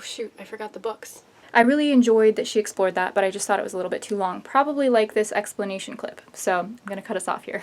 shoot, I forgot the books. I really enjoyed that she explored that, but I just thought it was a little bit too long. Probably like this explanation clip. So I'm gonna cut us off here.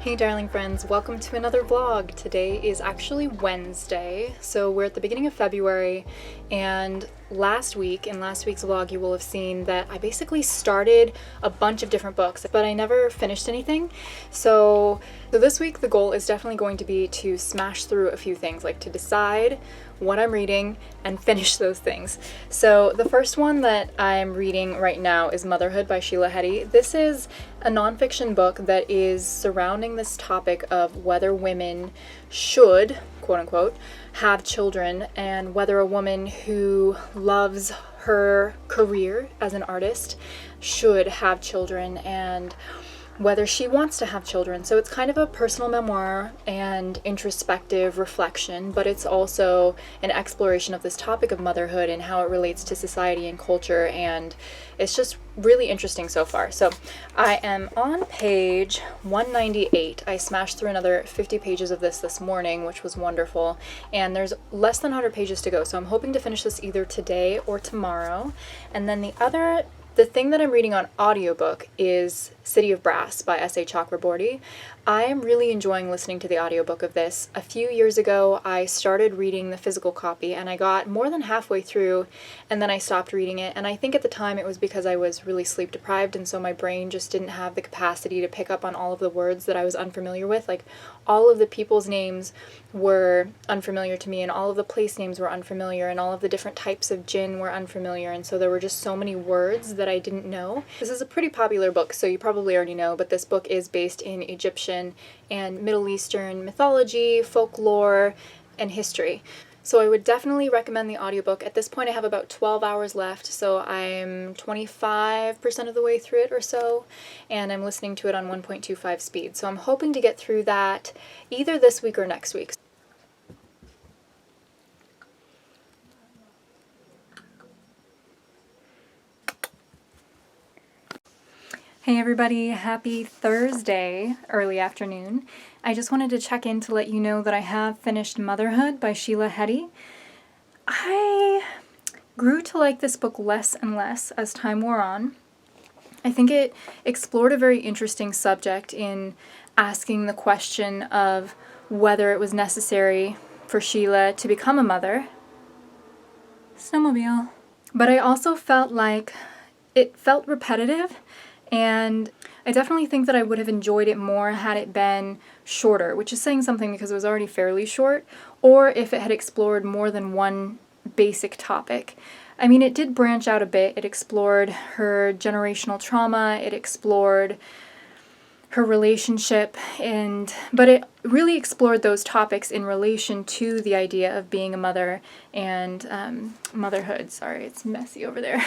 Hey darling friends, welcome to another vlog. Today is actually Wednesday, so we're at the beginning of February, and in last week's vlog you will have seen that I basically started a bunch of different books, but I never finished anything. So this week the goal is definitely going to be to smash through a few things, like to decide what I'm reading and finish those things. So the first one that I'm reading right now is Motherhood by Sheila Heti. This is a nonfiction book that is surrounding this topic of whether women should, quote unquote, have children, and whether a woman who loves her career as an artist should have children, and whether she wants to have children. So it's kind of a personal memoir and introspective reflection, but it's also an exploration of this topic of motherhood and how it relates to society and culture, and it's just really interesting so far. So I am on page 198. I smashed through another 50 pages of this morning, which was wonderful, and there's less than 100 pages to go, so I'm hoping to finish this either today or tomorrow. And then the thing that I'm reading on audiobook is City of Brass by S.A. Chakraborty. I am really enjoying listening to the audiobook of this. A few years ago, I started reading the physical copy, and I got more than halfway through, and then I stopped reading it. And I think at the time it was because I was really sleep deprived, and so my brain just didn't have the capacity to pick up on all of the words that I was unfamiliar with. Like, all of the people's names were unfamiliar to me, and all of the place names were unfamiliar, and all of the different types of gin were unfamiliar, and so there were just so many words that I didn't know. This is a pretty popular book, so you probably already know, but this book is based in Egyptian and Middle Eastern mythology, folklore, and history. So I would definitely recommend the audiobook. At this point I have about 12 hours left, so I'm 25% of the way through it or so, and I'm listening to it on 1.25 speed. So I'm hoping to get through that either this week or next week. Hey everybody, happy Thursday, early afternoon. I just wanted to check in to let you know that I have finished Motherhood by Sheila Heti. I grew to like this book less and less as time wore on. I think it explored a very interesting subject in asking the question of whether it was necessary for Sheila to become a mother. Snowmobile. But I also felt like it felt repetitive, and I definitely think that I would have enjoyed it more had it been shorter, which is saying something because it was already fairly short, or if it had explored more than one basic topic. I mean, it did branch out a bit. It explored her generational trauma, it explored her relationship, but it really explored those topics in relation to the idea of being a mother and motherhood. Sorry, it's messy over there.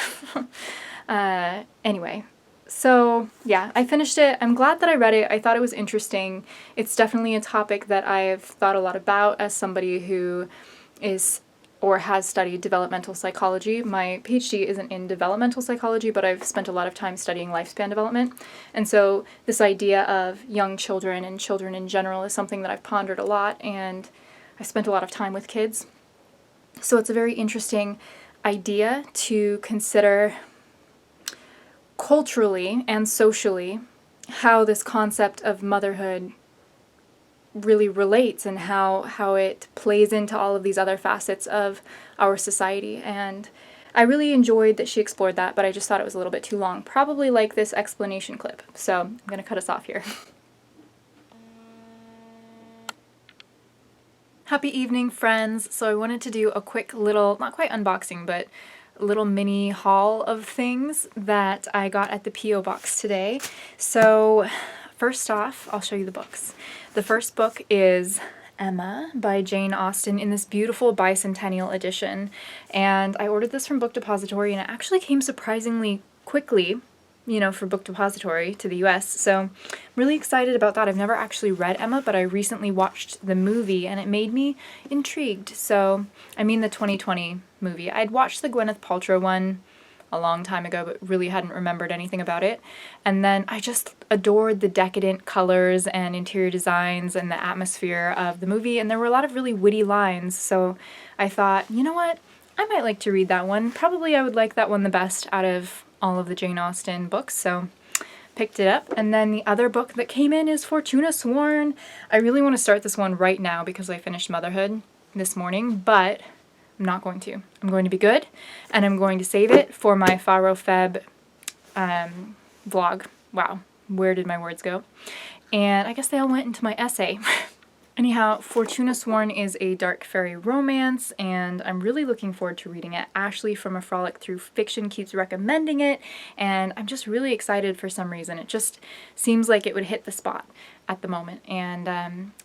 Anyway. So yeah, I finished it. I'm glad that I read it. I thought it was interesting. It's definitely a topic that I've thought a lot about as somebody who is or has studied developmental psychology. My PhD isn't in developmental psychology, but I've spent a lot of time studying lifespan development. And so this idea of young children and children in general is something that I've pondered a lot, and I spent a lot of time with kids. So it's a very interesting idea to consider culturally and socially how this concept of motherhood really relates and how it plays into all of these other facets of our society. And I really enjoyed that she explored that, but I just thought it was a little bit too long. Probably like this explanation clip. So I'm going to cut us off here. Happy evening, friends. So I wanted to do a quick little, not quite unboxing, but little mini haul of things that I got at the P.O. box today. So first off, I'll show you the books. The first book is Emma by Jane Austen in this beautiful bicentennial edition, and I ordered this from Book Depository, and it actually came surprisingly quickly, you know, for Book Depository to the US, so I'm really excited about that. I've never actually read Emma, but I recently watched the movie and it made me intrigued. So, I mean the 2020 movie. I'd watched the Gwyneth Paltrow one a long time ago, but really hadn't remembered anything about it. And then I just adored the decadent colors and interior designs and the atmosphere of the movie, and there were a lot of really witty lines, so I thought, you know what, I might like to read that one. Probably I would like that one the best out of all of the Jane Austen books, so picked it up. And then the other book that came in is Fortuna Sworn. I really want to start this one right now because I finished Motherhood this morning, but I'm not going to. I'm going to be good, and I'm going to save it for my Faro Feb vlog. Wow, where did my words go? And I guess they all went into my essay. Anyhow, Fortuna Sworn is a dark fairy romance, and I'm really looking forward to reading it. Ashley from A Frolic Through Fiction keeps recommending it, and I'm just really excited for some reason. It just seems like it would hit the spot at the moment. And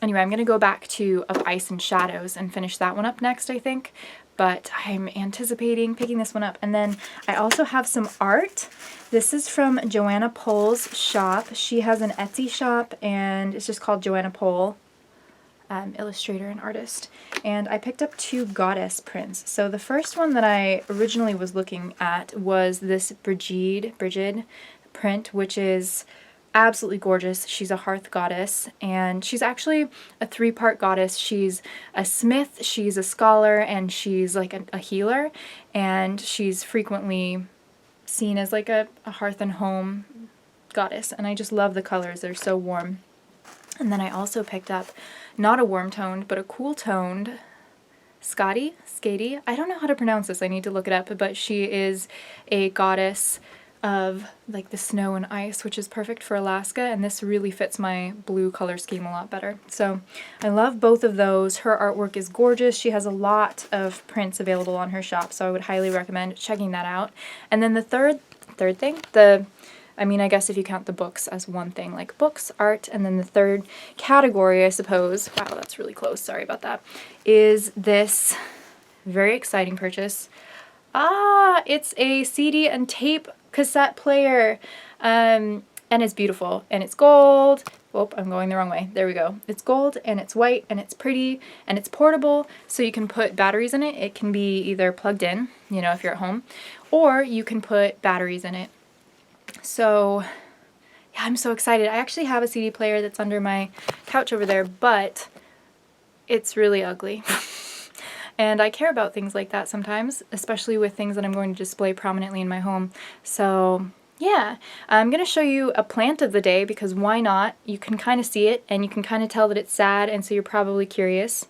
anyway, I'm going to go back to Of Ice and Shadows and finish that one up next, I think. But I'm anticipating picking this one up. And then I also have some art. This is from Joanna Pole's shop. She has an Etsy shop, and it's just called Joanna Pole. Illustrator and artist, and I picked up 2 goddess prints. So the first one that I originally was looking at was this Brigid print, which is absolutely gorgeous. She's a hearth goddess, and she's actually a 3-part goddess. She's a smith, she's a scholar, and she's like a healer, and she's frequently seen as like a hearth and home goddess, and I just love the colors. They're so warm. And then I also picked up not a warm-toned, but a cool-toned Skadi? I don't know how to pronounce this. I need to look it up, but she is a goddess of like the snow and ice, which is perfect for Alaska, and this really fits my blue color scheme a lot better. So I love both of those. Her artwork is gorgeous. She has a lot of prints available on her shop, so I would highly recommend checking that out. And then the third thing, I mean, I guess if you count the books as one thing, like books, art, and then the third category, I suppose, wow, that's really close, sorry about that, is this very exciting purchase. It's a CD and tape cassette player, and it's beautiful, and it's gold. Oh, I'm going the wrong way. There we go. It's gold, and it's white, and it's pretty, and it's portable, so you can put batteries in it. It can be either plugged in, you know, if you're at home, or you can put batteries in it. So, yeah, I'm so excited. I actually have a CD player that's under my couch over there, but it's really ugly. And I care about things like that sometimes, especially with things that I'm going to display prominently in my home. So, yeah, I'm going to show you a plant of the day because why not? You can kind of see it, and you can kind of tell that it's sad, and so you're probably curious.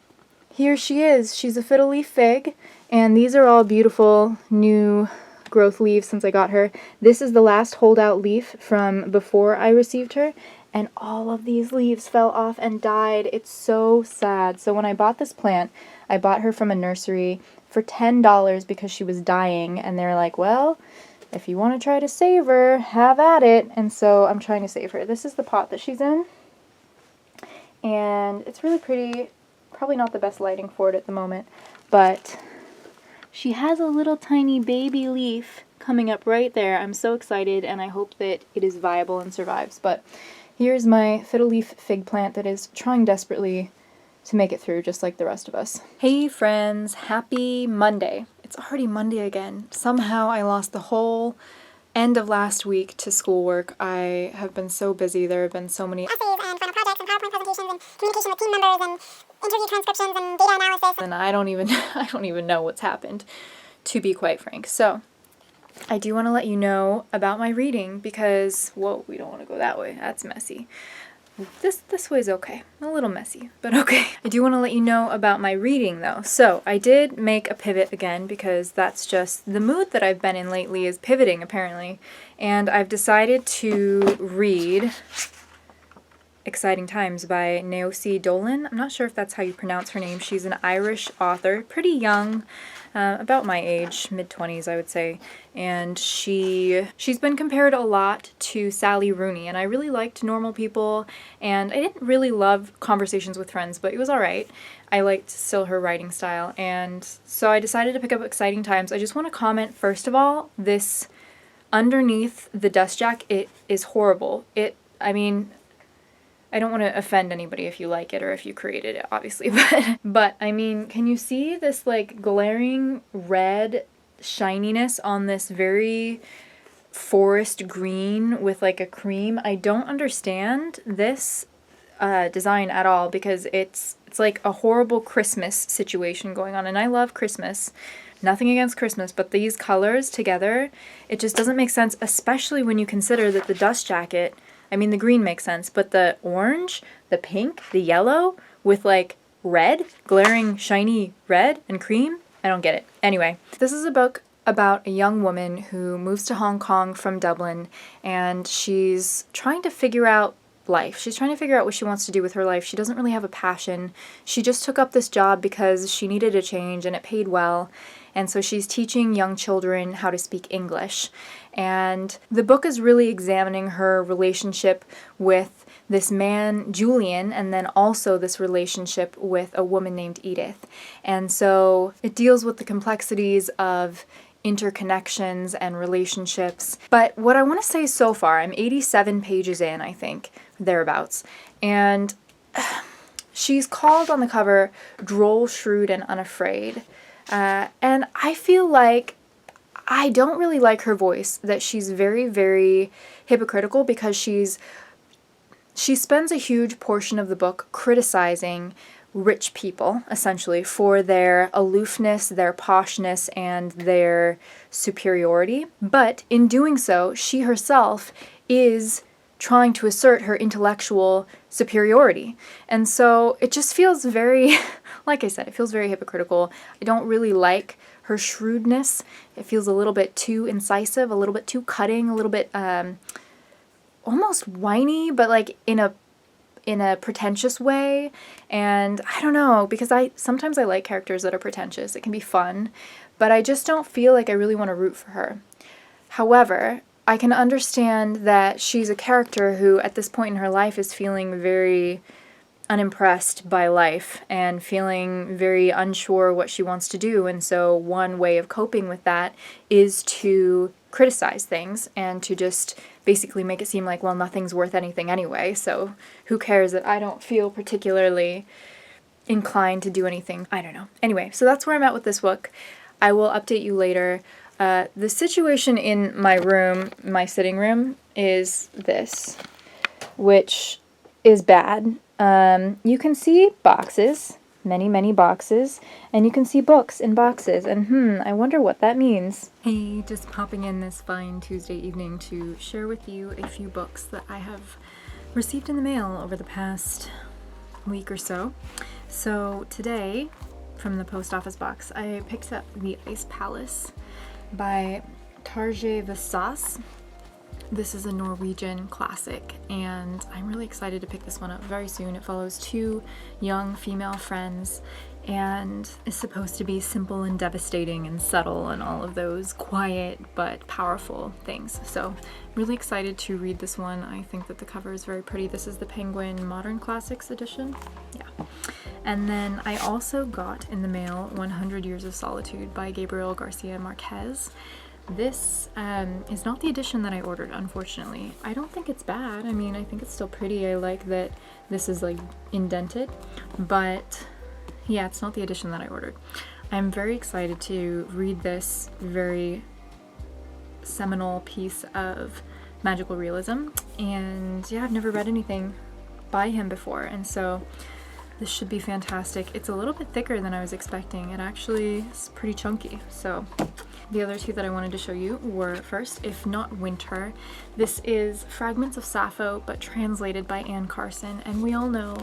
Here she is. She's a fiddle leaf fig, and these are all beautiful new growth leaves since I got her. This is the last holdout leaf from before I received her, and all of these leaves fell off and died. It's so sad. So when I bought this plant, I bought her from a nursery for $10 because she was dying, and they're like, well, if you want to try to save her, have at it. And so I'm trying to save her. This is the pot that she's in, and it's really pretty. Probably not the best lighting for it at the moment, but she has a little tiny baby leaf coming up right there. I'm so excited, and I hope that it is viable and survives. But here's my fiddle leaf fig plant that is trying desperately to make it through, just like the rest of us. Hey friends, happy Monday. It's already Monday again. Somehow I lost the whole end of last week to schoolwork. I have been so busy. There have been so many essays and final projects and PowerPoint presentations and communication with team members and interview transcriptions and data analysis. And I don't even know what's happened, to be quite frank. So I do want to let you know about my reading because, whoa, we don't want to go that way. That's messy. This way's okay. A little messy, but okay. I do want to let you know about my reading though. So I did make a pivot again because that's just the mood that I've been in lately is pivoting apparently. And I've decided to read Exciting Times by Naosi Dolan. I'm not sure if that's how you pronounce her name. She's an Irish author, pretty young, about my age, mid-20s I would say, and she's been compared a lot to Sally Rooney, and I really liked Normal People, and I didn't really love Conversations with Friends, but it was alright. I liked still her writing style, and so I decided to pick up Exciting Times. I just want to comment, first of all, this underneath the dust jacket is horrible. I mean, I don't want to offend anybody if you like it or if you created it, obviously, but I mean, can you see this like glaring red shininess on this very forest green with like a cream? I don't understand this design at all, because it's like a horrible Christmas situation going on, and I love Christmas. Nothing against Christmas, but these colors together, it just doesn't make sense, especially when you consider that the dust jacket, I mean, the green makes sense, but the orange, the pink, the yellow with like red, glaring, shiny red and cream, I don't get it. Anyway, this is a book about a young woman who moves to Hong Kong from Dublin, and she's trying to figure out life. She's trying to figure out what she wants to do with her life. She doesn't really have a passion. She just took up this job because she needed a change and it paid well. And so she's teaching young children how to speak English. And the book is really examining her relationship with this man, Julian, and then also this relationship with a woman named Edith. And so it deals with the complexities of interconnections and relationships. But what I want to say so far, I'm 87 pages in, I think, thereabouts, and she's called on the cover Droll, Shrewd, and Unafraid. And I feel like I don't really like her voice, that she's very, very hypocritical, because she spends a huge portion of the book criticizing rich people, essentially, for their aloofness, their poshness, and their superiority. But in doing so, she herself is trying to assert her intellectual superiority. And so it just feels very, like I said, it feels very hypocritical. I don't really like her shrewdness. It feels a little bit too incisive, a little bit too cutting, a little bit almost whiny, but like in a pretentious way. And I don't know, because sometimes I like characters that are pretentious. It can be fun, but I just don't feel like I really want to root for her. However, I can understand that she's a character who at this point in her life is feeling very unimpressed by life and feeling very unsure what she wants to do, and so one way of coping with that is to criticize things and to just basically make it seem like, well, nothing's worth anything anyway, so who cares that I don't feel particularly inclined to do anything. I don't know. Anyway, so that's where I'm at with this book. I will update you later. The situation in my room, my sitting room, is this, which is bad. You can see boxes, many, many boxes, and you can see books in boxes, and I wonder what that means. Hey, just popping in this fine Tuesday evening to share with you a few books that I have received in the mail over the past week or so. So today, from the post office box, I picked up The Ice Palace by Tarjei Vesaas. This is a Norwegian classic, and I'm really excited to pick this one up very soon. It follows two young female friends and is supposed to be simple and devastating and subtle and all of those quiet but powerful things. So I'm really excited to read this one. I think that the cover is very pretty. This is the Penguin Modern Classics edition. Yeah. And then I also got in the mail 100 Years of Solitude by Gabriel Garcia Marquez. This is not the edition that I ordered, unfortunately. I don't think it's bad. I mean, I think it's still pretty. I like that this is like indented, but yeah, it's not the edition that I ordered. I'm very excited to read this very seminal piece of magical realism, and yeah, I've never read anything by him before, and so this should be fantastic. It's a little bit thicker than I was expecting. It actually is pretty chunky. So the other two that I wanted to show you were, first, If Not Winter. This is Fragments of Sappho, but translated by Anne Carson, and we all know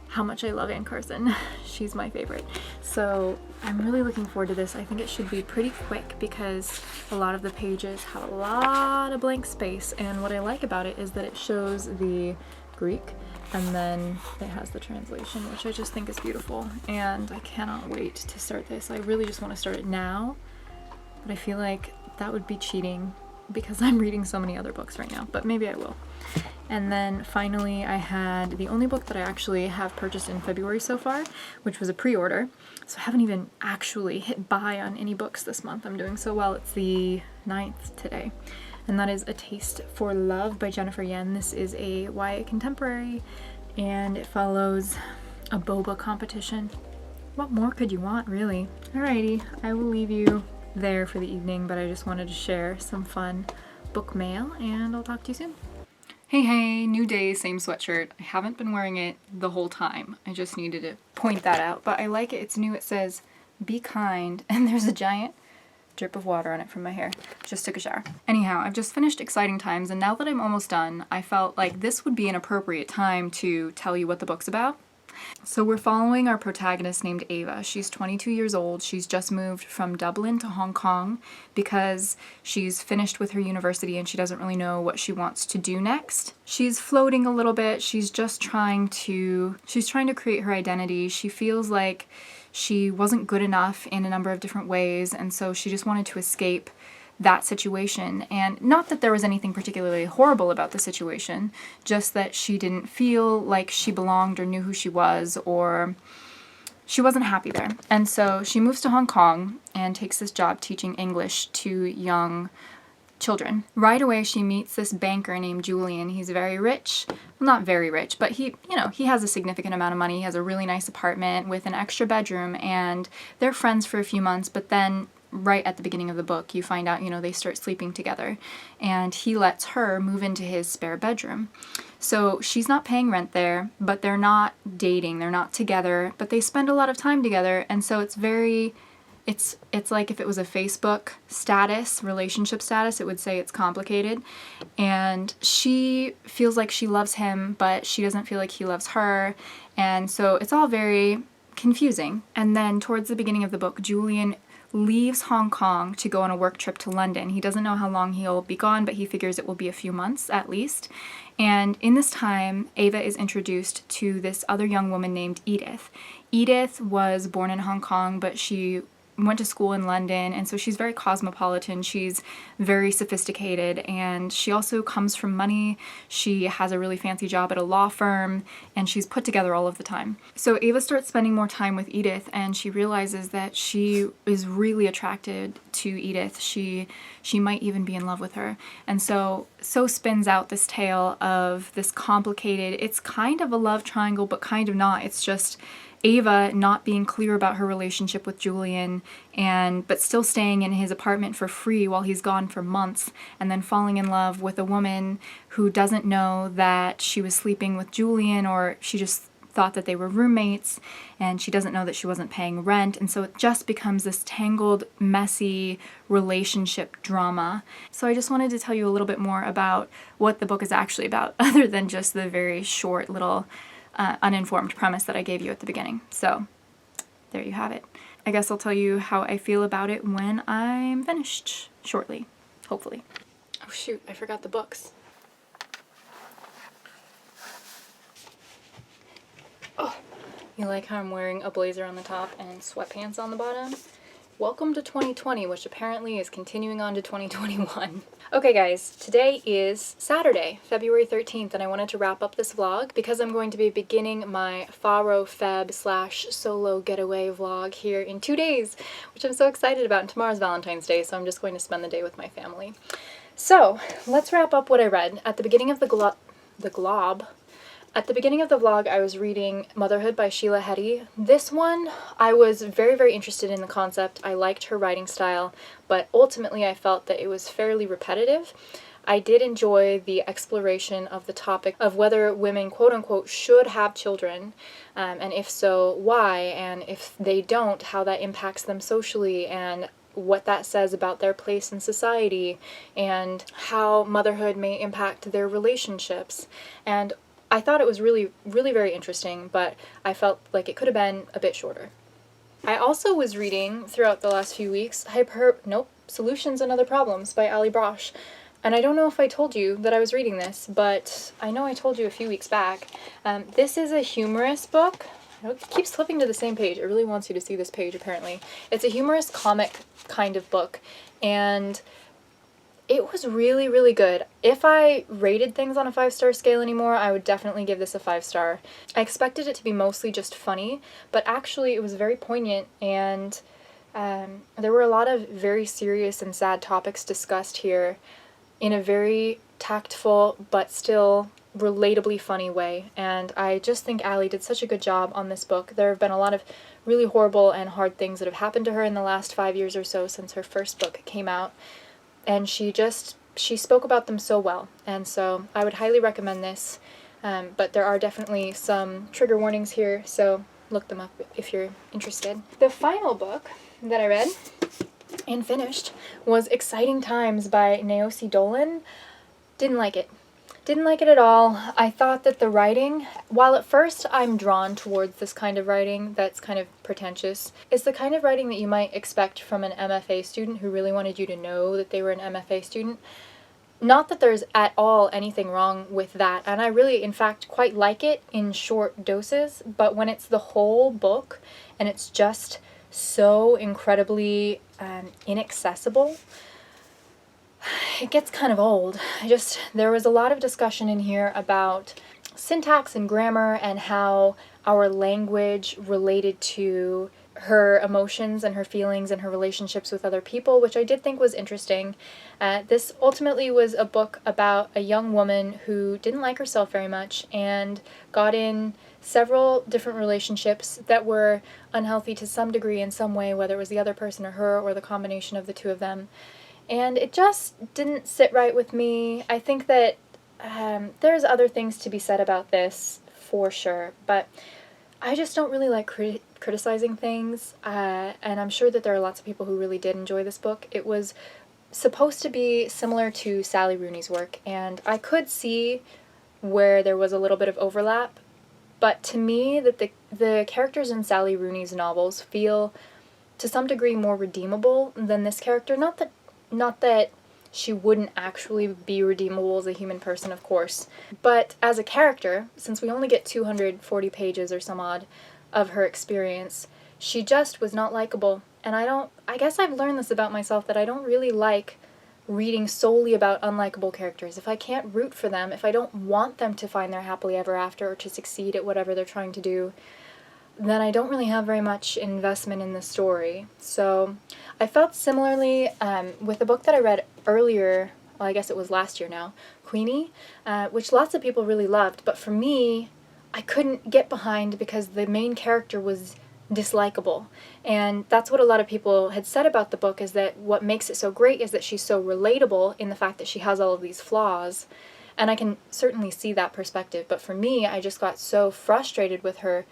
how much I love Anne Carson. She's my favorite. So I'm really looking forward to this. I think it should be pretty quick because a lot of the pages have a lot of blank space, and what I like about it is that it shows the Greek And then it has the translation, which I just think is beautiful. And I cannot wait to start this. I really just want to start it now, but I feel like that would be cheating because I'm reading so many other books right now, but maybe I will. And then finally I had the only book that I actually have purchased in February so far, which was a pre-order. So I haven't even actually hit buy on any books this month. I'm doing so well. It's the 9th today. And that is A Taste for Love by Jennifer Yen. This is a YA contemporary, and it follows a boba competition. What more could you want, really? Alrighty, I will leave you there for the evening, but I just wanted to share some fun book mail, and I'll talk to you soon. Hey, new day, same sweatshirt. I haven't been wearing it the whole time. I just needed to point that out, but I like it. It's new. It says, "Be kind," and there's a giant drip of water on it from my hair. Just took a shower. Anyhow, I've just finished Exciting Times, and now that I'm almost done, I felt like this would be an appropriate time to tell you what the book's about. So we're following our protagonist named Ava. She's 22 years old. She's just moved from Dublin to Hong Kong because she's finished with her university and she doesn't really know what she wants to do next. She's floating a little bit. She's trying to create her identity. She feels like she wasn't good enough in a number of different ways, and so she just wanted to escape that situation. And not that there was anything particularly horrible about the situation, just that she didn't feel like she belonged or knew who she was, or she wasn't happy there. And so she moves to Hong Kong and takes this job teaching English to young children. Right away she meets this banker named Julian. He's very rich. Well, not very rich, but he has a significant amount of money. He has a really nice apartment with an extra bedroom, and they're friends for a few months, but then right at the beginning of the book, you find out, they start sleeping together, and he lets her move into his spare bedroom. So she's not paying rent there, but they're not dating, they're not together, but they spend a lot of time together, and so it's like if it was a Facebook status, relationship status, it would say it's complicated, and she feels like she loves him, but she doesn't feel like he loves her, and so it's all very confusing. And then towards the beginning of the book, Julian leaves Hong Kong to go on a work trip to London. He doesn't know how long he'll be gone, but he figures it will be a few months at least. And in this time, Ava is introduced to this other young woman named Edith. Edith was born in Hong Kong, but she went to school in London, and so she's very cosmopolitan. She's very sophisticated, and she also comes from money. She has a really fancy job at a law firm, and she's put together all of the time. So Ava starts spending more time with Edith, and she realizes that she is really attracted to Edith. She might even be in love with her. And so spins out this tale of this complicated, it's kind of a love triangle, but kind of not. It's just Ava not being clear about her relationship with Julian, but still staying in his apartment for free while he's gone for months, and then falling in love with a woman who doesn't know that she was sleeping with Julian, or she just thought that they were roommates, and she doesn't know that she wasn't paying rent, and so it just becomes this tangled, messy relationship drama. So I just wanted to tell you a little bit more about what the book is actually about, other than just the very short little uninformed premise that I gave you at the beginning. So there you have it. I guess I'll tell you how I feel about it when I'm finished shortly, hopefully. Oh shoot, I forgot the books. Oh, you like how I'm wearing a blazer on the top and sweatpants on the bottom? Welcome to 2020, which apparently is continuing on to 2021. Okay guys, today is Saturday, February 13th, and I wanted to wrap up this vlog because I'm going to be beginning my Faro Feb / solo getaway vlog here in 2 days, which I'm so excited about, and tomorrow's Valentine's Day, so I'm just going to spend the day with my family. So, let's wrap up what I read. At the beginning of At the beginning of the vlog, I was reading Motherhood by Sheila Heti. This one, I was very, very interested in the concept. I liked her writing style, but ultimately I felt that it was fairly repetitive. I did enjoy the exploration of the topic of whether women, quote-unquote, should have children, and if so, why, and if they don't, how that impacts them socially, and what that says about their place in society, and how motherhood may impact their relationships. And I thought it was really, really very interesting, but I felt like it could have been a bit shorter. I also was reading throughout the last few weeks Solutions and Other Problems by Ali Brosh. And I don't know if I told you that I was reading this, but I know I told you a few weeks back. This is a humorous book. It keeps flipping to the same page. It really wants you to see this page, apparently. It's a humorous comic kind of book, and it was really, really good. If I rated things on a 5-star scale anymore, I would definitely give this a 5-star. I expected it to be mostly just funny, but actually it was very poignant, and there were a lot of very serious and sad topics discussed here in a very tactful but still relatably funny way. And I just think Allie did such a good job on this book. There have been a lot of really horrible and hard things that have happened to her in the last 5 years or so since her first book came out. And she spoke about them so well, and so I would highly recommend this, but there are definitely some trigger warnings here, so look them up if you're interested. The final book that I read and finished was Exciting Times by Naosi Dolan. Didn't like it. Didn't like it at all. I thought that the writing, while at first I'm drawn towards this kind of writing that's kind of pretentious, it's the kind of writing that you might expect from an MFA student who really wanted you to know that they were an MFA student. Not that there's at all anything wrong with that, and I really, in fact, quite like it in short doses, but when it's the whole book and it's just so incredibly inaccessible, it gets kind of old. There was a lot of discussion in here about syntax and grammar and how our language related to her emotions and her feelings and her relationships with other people, which I did think was interesting. This ultimately was a book about a young woman who didn't like herself very much and got in several different relationships that were unhealthy to some degree in some way, whether it was the other person or her or the combination of the two of them. And it just didn't sit right with me. I think that there's other things to be said about this, for sure, but I just don't really like criticizing things, and I'm sure that there are lots of people who really did enjoy this book. It was supposed to be similar to Sally Rooney's work, and I could see where there was a little bit of overlap, but to me, that the characters in Sally Rooney's novels feel to some degree more redeemable than this character. Not that she wouldn't actually be redeemable as a human person, of course, but as a character, since we only get 240 pages or some odd of her experience, she just was not likable. And I guess I've learned this about myself, that I don't really like reading solely about unlikable characters. If I can't root for them, if I don't want them to find their happily ever after or to succeed at whatever they're trying to do, then I don't really have very much investment in the story. So I felt similarly with a book that I read earlier, well, I guess it was last year now, Queenie, which lots of people really loved, but for me, I couldn't get behind because the main character was dislikable. And that's what a lot of people had said about the book, is that what makes it so great is that she's so relatable in the fact that she has all of these flaws. And I can certainly see that perspective, but for me, I just got so frustrated with her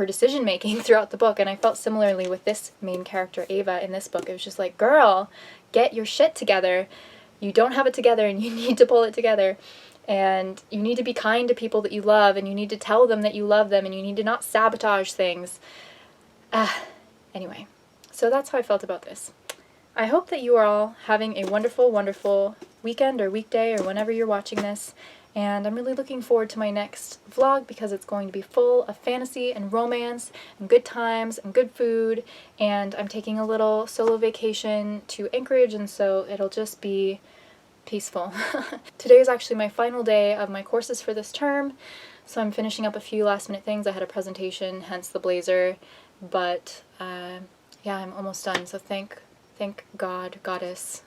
decision making throughout the book, and I felt similarly with this main character, Ava, in this book. It was just like, girl, get your shit together. You don't have it together, and you need to pull it together. And you need to be kind to people that you love, and you need to tell them that you love them, and you need to not sabotage things. Anyway, so that's how I felt about this. I hope that you are all having a wonderful, wonderful weekend or weekday or whenever you're watching this. And I'm really looking forward to my next vlog because it's going to be full of fantasy and romance and good times and good food. And I'm taking a little solo vacation to Anchorage, and so it'll just be peaceful. Today is actually my final day of my courses for this term, so I'm finishing up a few last minute things. I had a presentation, hence the blazer, but yeah, I'm almost done. So thank God, Goddess,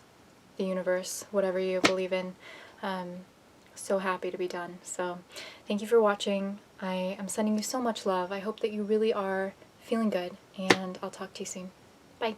the universe, whatever you believe in. So happy to be done. So thank you for watching. I am sending you so much love. I hope that you really are feeling good, and I'll talk to you soon. Bye.